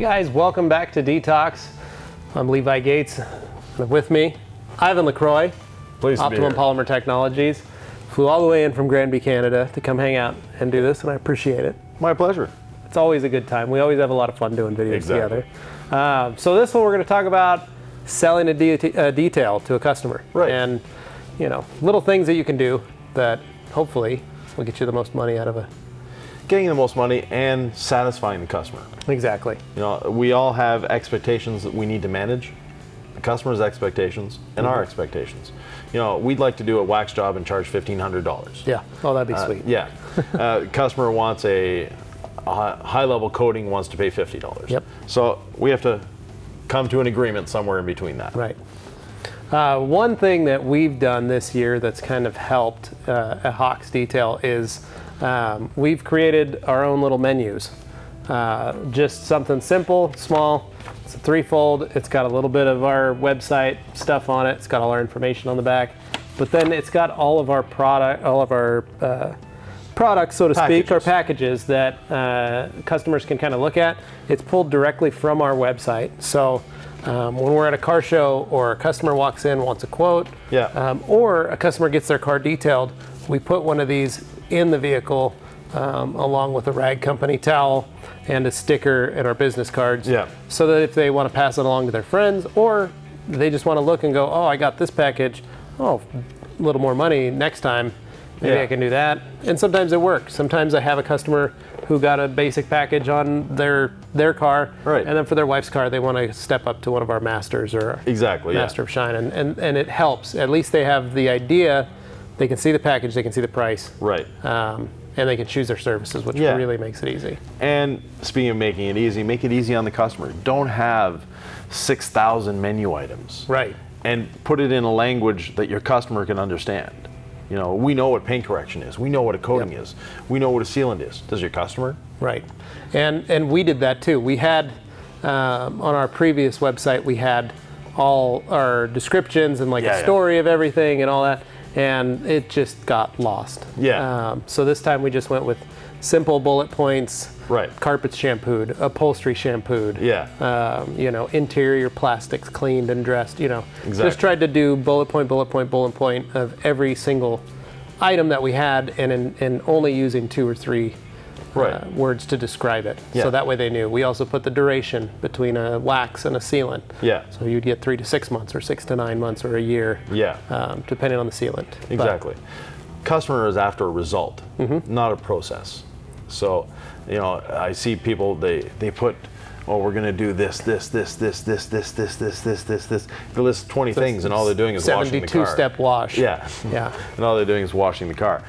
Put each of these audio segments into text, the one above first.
guys, welcome back to DETALKS. I'm Levi Gates. With me, Yvan Lacroix, Optimum Polymer Technologies. Flew all the way in from Granby, Canada to come hang out and do this, and I appreciate it. My pleasure. It's always a good time. We always have a lot of fun doing videos together. So this one we're going to talk about selling a detail to a customer. Right. And, you know, little things that you can do that hopefully will get you the most money out of it. Getting the most money and satisfying the customer. Exactly. You know, we all have expectations that we need to manage. The customer's expectations and our expectations. You know, we'd like to do a wax job and charge $1,500. Yeah. Oh, that'd be sweet. Yeah. Customer wants a high-level coating, wants to pay $50. Yep. So we have to come to an agreement somewhere in between that. Right. One thing that we've done this year that's kind of helped at Hawks Detail is we've created our own little menus. Just something simple, small. It's a threefold. It's got a little bit of our website stuff on it. It's got all our information on the back, but then it's got all of our products, so to speak, our packages that customers can kind of look at. It's pulled directly from our website. So when we're at a car show or a customer walks in, wants a quote, or a customer gets their car detailed, we put one of these in the vehicle along with a rag company towel and a sticker and our business cards, so that if they want to pass it along to their friends or they just want to look and go, oh, I got this package, oh, a little more money next time, maybe I can do that. And sometimes it works. Sometimes I have a customer who got a basic package on their car, and then for their wife's car they want to step up to one of our masters or Master of Shine, and it helps. At least they have the idea. They can see the package, they can see the price, and they can choose their services, which really makes it easy. And speaking of making it easy, make it easy on the customer. Don't have 6,000 menu items. Right. And put it in a language that your customer can understand. You know, we know what paint correction is. We know what a coating is. We know what a sealant is. Does your customer? Right. And we did that too. We had, on our previous website, we had all our descriptions and a story of everything and all that. And it just got lost. So this time we just went with simple bullet points. Carpets shampooed, upholstery shampooed. You know, interior plastics cleaned and dressed. You know, just tried to do bullet point, bullet point, bullet point of every single item that we had, and only using 2 or 3 words to describe it. So that way they knew. We also put the duration between a wax and a sealant. So you'd get 3 to 6 months, or 6 to 9 months, or a year. Depending on the sealant. Exactly. Customer is after a result, not a process. So, you know, I see people, they put, oh, we're going to do this. They list 20 things, and all they're doing is washing the car. 72-step wash. And all they're doing is washing the car.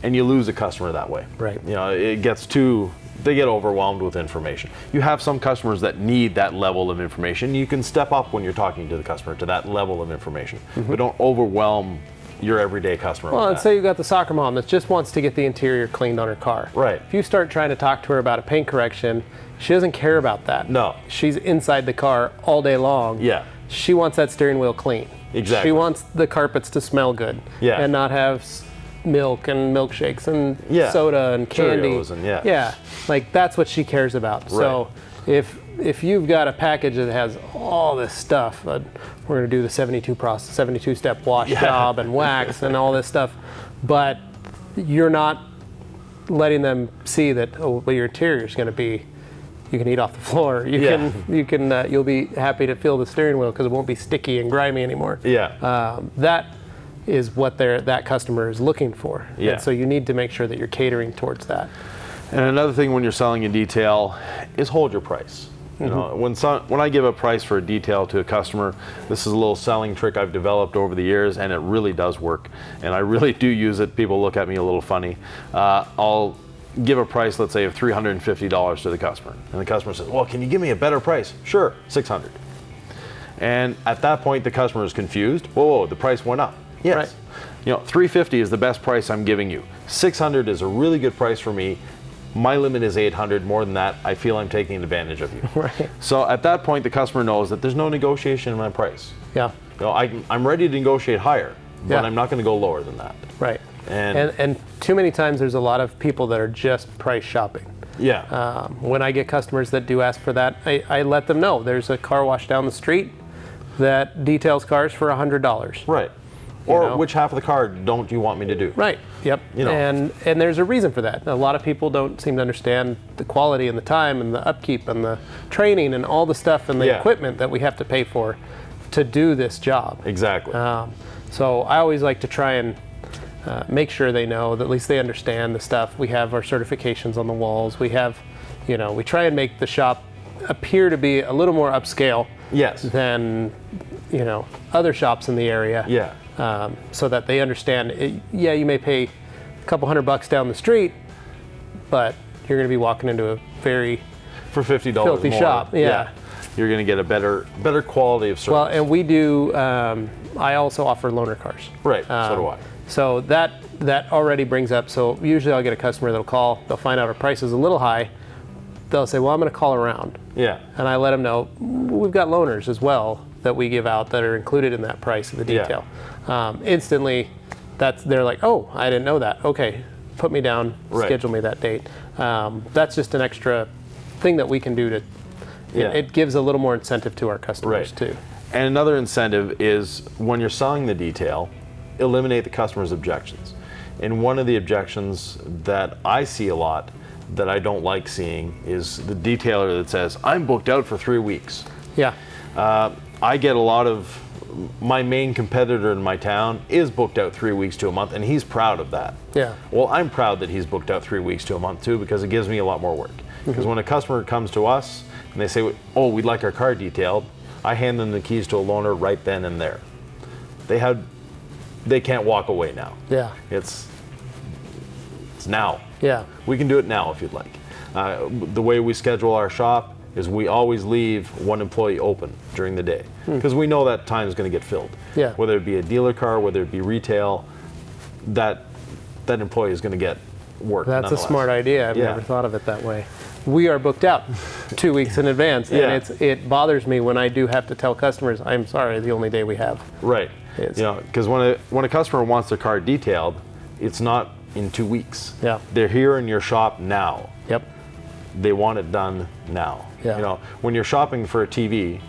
And you lose a customer that way. You know, it gets they get overwhelmed with information. You have some customers that need that level of information. You can step up when you're talking to the customer to that level of information, but don't overwhelm your everyday customer. Well, let's say you got the soccer mom that just wants to get the interior cleaned on her car. If you start trying to talk to her about a paint correction, she doesn't care about that. No. She's inside the car all day long. She wants that steering wheel clean. She wants the carpets to smell good and not have milk and milkshakes and soda and candy. And like that's what she cares about. So if you've got a package that has all this stuff, we're going to do the 72-step wash job and wax and all this stuff, but you're not letting them see that well, your interior is going to be, you can eat off the floor. You'll be happy to feel the steering wheel because it won't be sticky and grimy anymore. That is what that customer is looking for. And so you need to make sure that you're catering towards that. And another thing when you're selling a detail is hold your price. You know, when I give a price for a detail to a customer, this is a little selling trick I've developed over the years, and it really does work. And I really do use it. People look at me a little funny. I'll give a price, let's say, of $350 to the customer. And the customer says, well, can you give me a better price? Sure, $600. And at that point, the customer is confused. Whoa, the price went up. Yes. You know, $350 is the best price I'm giving you. $600 is a really good price for me. My limit is $800. More than that, I feel I'm taking advantage of you. So at that point, the customer knows that there's no negotiation in my price. You know, I'm ready to negotiate higher, but I'm not going to go lower than that. And too many times there's a lot of people that are just price shopping. Yeah. When I get customers that do ask for that, I let them know there's a car wash down the street that details cars for $100. Right. Or which half of the car don't you want me to do? Right. Yep. And there's a reason for that. A lot of people don't seem to understand the quality and the time and the upkeep and the training and all the stuff and the equipment that we have to pay for to do this job. Exactly. So I always like to try and make sure they know that at least they understand the stuff. We have our certifications on the walls. We have, we try and make the shop appear to be a little more upscale than, other shops in the area. Yeah. So that they understand, you may pay a couple $100 down the street, but you're going to be walking into a very for $50 filthy more, shop. Yeah. You're going to get a better quality of service. Well, and we do, I also offer loaner cars. Right, so do I. So that already brings up, so usually I'll get a customer that'll call, they'll find out our price is a little high, they'll say, well, I'm going to call around. Yeah. And I let them know, we've got loaners as well that we give out that are included in that price of the detail. Instantly, they're like, oh, I didn't know that. Okay, put me down, schedule me that date. That's just an extra thing that we can do to, it gives a little more incentive to our customers too. And another incentive is when you're selling the detail, eliminate the customer's objections. And one of the objections that I see a lot that I don't like seeing is the detailer that says, I'm booked out for 3 weeks. Yeah. I get a lot of, my main competitor in my town is booked out 3 weeks to a month, and he's proud of that. Yeah. Well, I'm proud that he's booked out 3 weeks to a month too, because it gives me a lot more work. Because when a customer comes to us and they say, oh, we'd like our car detailed, I hand them the keys to a loaner right then and there. They can't walk away now. Yeah. It's now. Yeah. We can do it now if you'd like. The way we schedule our shop is we always leave one employee open during the day because we know that time is going to get filled. Yeah. Whether it be a dealer car, whether it be retail, that employee is going to get work. That's a smart idea. I've never thought of it that way. We are booked out 2 weeks in advance, and it bothers me when I do have to tell customers, I'm sorry, the only day we have. Right. Because when a customer wants their car detailed, it's not in 2 weeks. Yeah. They're here in your shop now. Yep. They want it done now. Yeah. When you're shopping for a TV.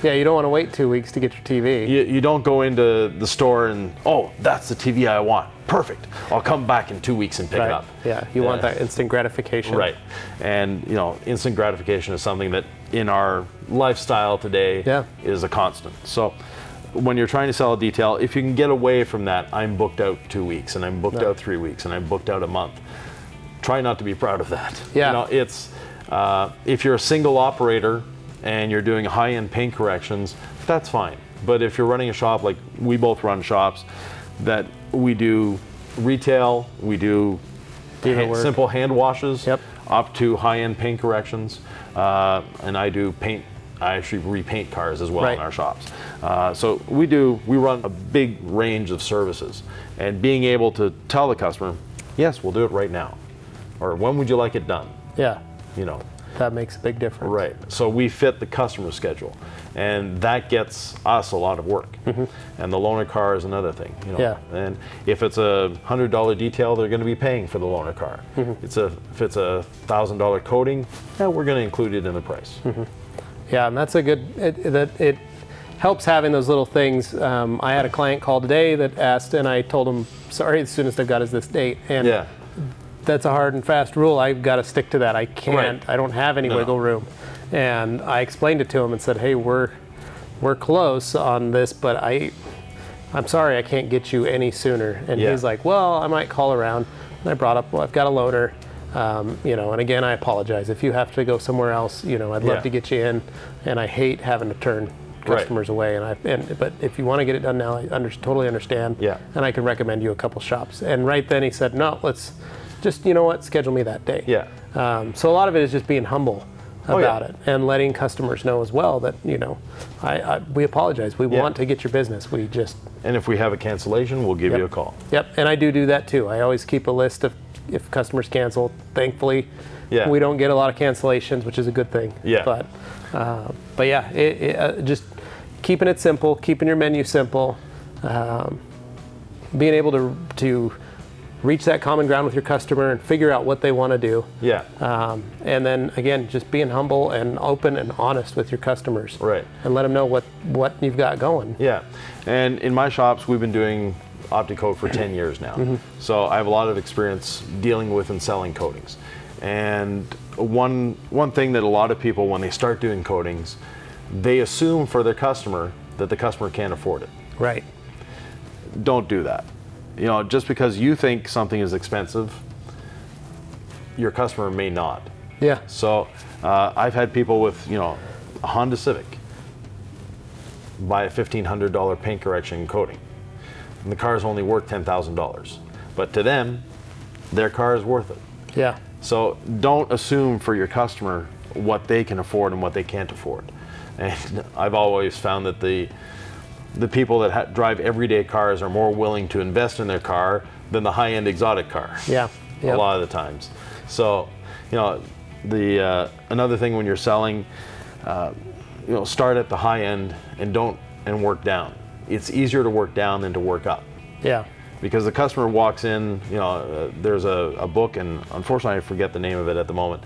Yeah, you don't want to wait 2 weeks to get your TV. You don't go into the store and, oh, that's the TV I want. Perfect. I'll come back in 2 weeks and pick it up. Yeah, you want that instant gratification. Right. And, instant gratification is something that in our lifestyle today is a constant. So when you're trying to sell a detail, if you can get away from that, I'm booked out 2 weeks and I'm booked out 3 weeks and I'm booked out a month. Try not to be proud of that. Yeah. It's if you're a single operator and you're doing high-end paint corrections, that's fine. But if you're running a shop, like we both run shops, that we do retail, we do simple hand washes, up to high-end paint corrections, and I do paint. I actually repaint cars as well in our shops. So we run a big range of services, and being able to tell the customer, yes, we'll do it right now, or when would you like it done? Yeah. That makes a big difference. Right. So we fit the customer schedule, and that gets us a lot of work. And the loaner car is another thing. And if it's a $100 detail, they're going to be paying for the loaner car. If it's a $1,000 coating, we're going to include it in the price. Yeah, and that's a good. It helps having those little things. I had a client call today that asked, and I told him, sorry, the soonest I've got is this date. And that's a hard and fast rule. I've got to stick to that. I can't. I don't have any wiggle room. And I explained it to him and said, hey, we're close on this, but I'm sorry I can't get you any sooner. And he's like, well, I might call around. And I brought up, well, I've got a loaner. And again, I apologize. If you have to go somewhere else, I'd love to get you in. And I hate having to turn customers away. But if you want to get it done now, I totally understand. Yeah. And I can recommend you a couple shops. And right then he said, no, let's just, schedule me that day. Yeah. So a lot of it is just being humble about it and letting customers know as well that, we apologize. We want to get your business. And if we have a cancellation, we'll give you a call. Yep. And I do that too. I always keep a list of if customers cancel. Thankfully, we don't get a lot of cancellations, which is a good thing. Yeah. But yeah, just keeping it simple, keeping your menu simple, being able to reach that common ground with your customer and figure out what they want to do. Yeah. And then again, just being humble and open and honest with your customers. Right. And let them know what you've got going. Yeah. And in my shops, we've been doing OptiCoat for 10 years now. So I have a lot of experience dealing with and selling coatings. And one thing that a lot of people, when they start doing coatings, they assume for their customer that the customer can't afford it. Right. Don't do that. You know, just because you think something is expensive, your customer may not. Yeah. So I've had people with, you know, a Honda Civic buy a $1,500 paint correction coating, and the car is only worth $10,000. But to them, their car is worth it. Yeah. So don't assume for your customer what they can afford and what they can't afford. And I've always found that the people that drive everyday cars are more willing to invest in their car than the high-end exotic car. Yeah. Yep. A lot of the times. So, you know, another thing when you're selling, you know, start at the high end and work down. It's easier to work down than to work up. Yeah. Because the customer walks in, you know, there's a book, and unfortunately I forget the name of it at the moment.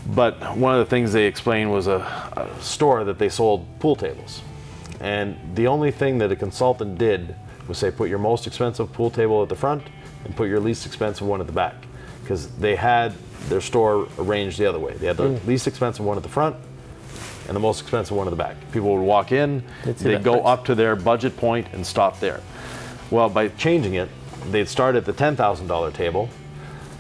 But one of the things they explained was a store that they sold pool tables. And the only thing that a consultant did was say, put your most expensive pool table at the front and put your least expensive one at the back. Because they had their store arranged the other way. They had the least expensive one at the front and the most expensive one at the back. People would walk in, they'd go up to their budget point and stop there. Well, by changing it, they'd start at the $10,000 table,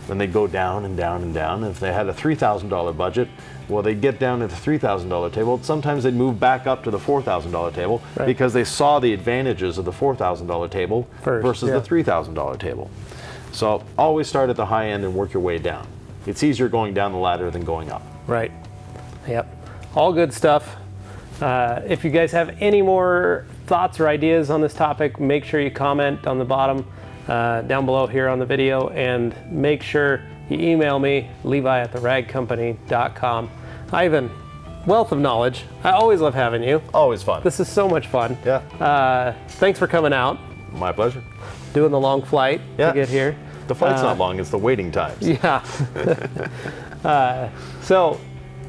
then they'd go down and down and down. And if they had a $3,000 budget, well, they'd get down to the $3,000 table. Sometimes they'd move back up to the $4,000 table because they saw the advantages of the $4,000 table versus the $3,000 table. So always start at the high end and work your way down. It's easier going down the ladder than going up. Right. Yep. All good stuff. If you guys have any more thoughts or ideas on this topic, make sure you comment on the bottom down below here on the video, and make sure you email me, levi@theragcompany.com. Ivan, wealth of knowledge. I always love having you. Always fun. This is so much fun. Yeah. Thanks for coming out. My pleasure. Doing the long flight to get here. The flight's not long, it's the waiting times. Yeah. So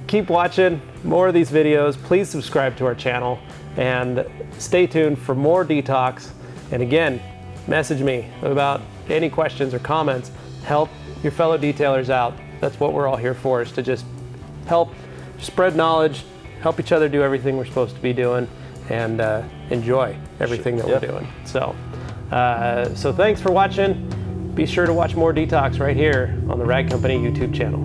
keep watching more of these videos. Please subscribe to our channel and stay tuned for more DETALKS. And again, message me about any questions or comments. Help your fellow detailers out. That's what we're all here for, is to just help spread knowledge, help each other do everything we're supposed to be doing, and enjoy everything that we're doing. So thanks for watching. Be sure to watch more DETALKS right here on the Rag Company YouTube channel.